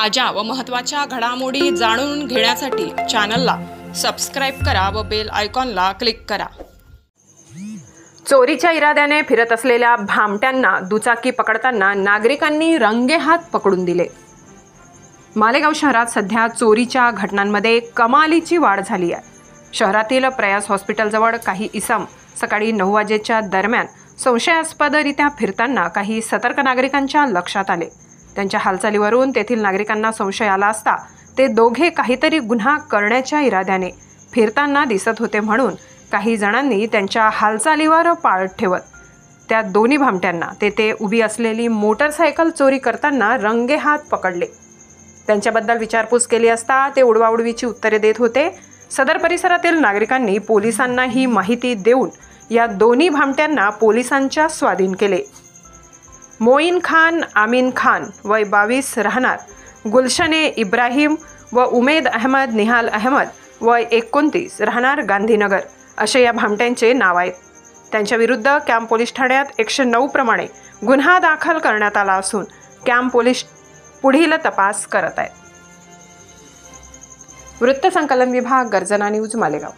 ताज्या व महत्त्वाच्या घडामोडी जाणून घेण्यासाठी चॅनलला सबस्क्राइब करा व बेल आयकॉनला क्लिक करा। चोरीच्या इराद्याने फिरत असलेल्या भामट्यांना दुचाकी पकडताना नागरिकांनी रंगेहात पकडून दिले। मालेगाव शहरात सध्या चोरीच्या घटनांमध्ये कमालीची वाढ झाली आहे। शहरातील प्रयास हॉस्पिटलजवळ काही इसम सकाळी 9 वाजेच्या दरम्यान संशयास्पदरित्या फिरताना काही सतर्क नागरिकांच्या लक्षात आले। त्यांच्या हालचालीवरून तेथील नागरिकांना संशय आला असता ते दोघे काहीतरी गुन्हा करण्याच्या इराद्याने फिरताना दिसत होते, म्हणून काही जणांनी त्यांच्या हालचालीवर पाळत ठेवत त्या दोन्ही भामट्यांना तेथे उभी असलेली मोटरसायकल चोरी करताना रंगेहात पकडले। त्यांच्याबद्दल विचारपूस केली असता ते उडवाउडवीची उत्तरे देत होते। सदर परिसरातील नागरिकांनी पोलिसांना ही माहिती देऊन या दोन्ही भामट्यांना पोलिसांच्या स्वाधीन केले। मोईन खान आमीन खान वय 22 राहणार गुलशने इब्राहिम व उमेद अहमद निहाल अहमद वय 29 राहणार गांधीनगर असे या भामट्यांचे नाव आहेत। त्यांच्या विरुद्ध कॅम्प पोलीस ठाण्यात 109 प्रमाणे गुन्हा दाखल करण्यात आला असून कॅम्प पोलीस पुढील तपास करत आहेत। वृत्तसंकलन विभाग, गर्जना न्यूज, मालेगाव।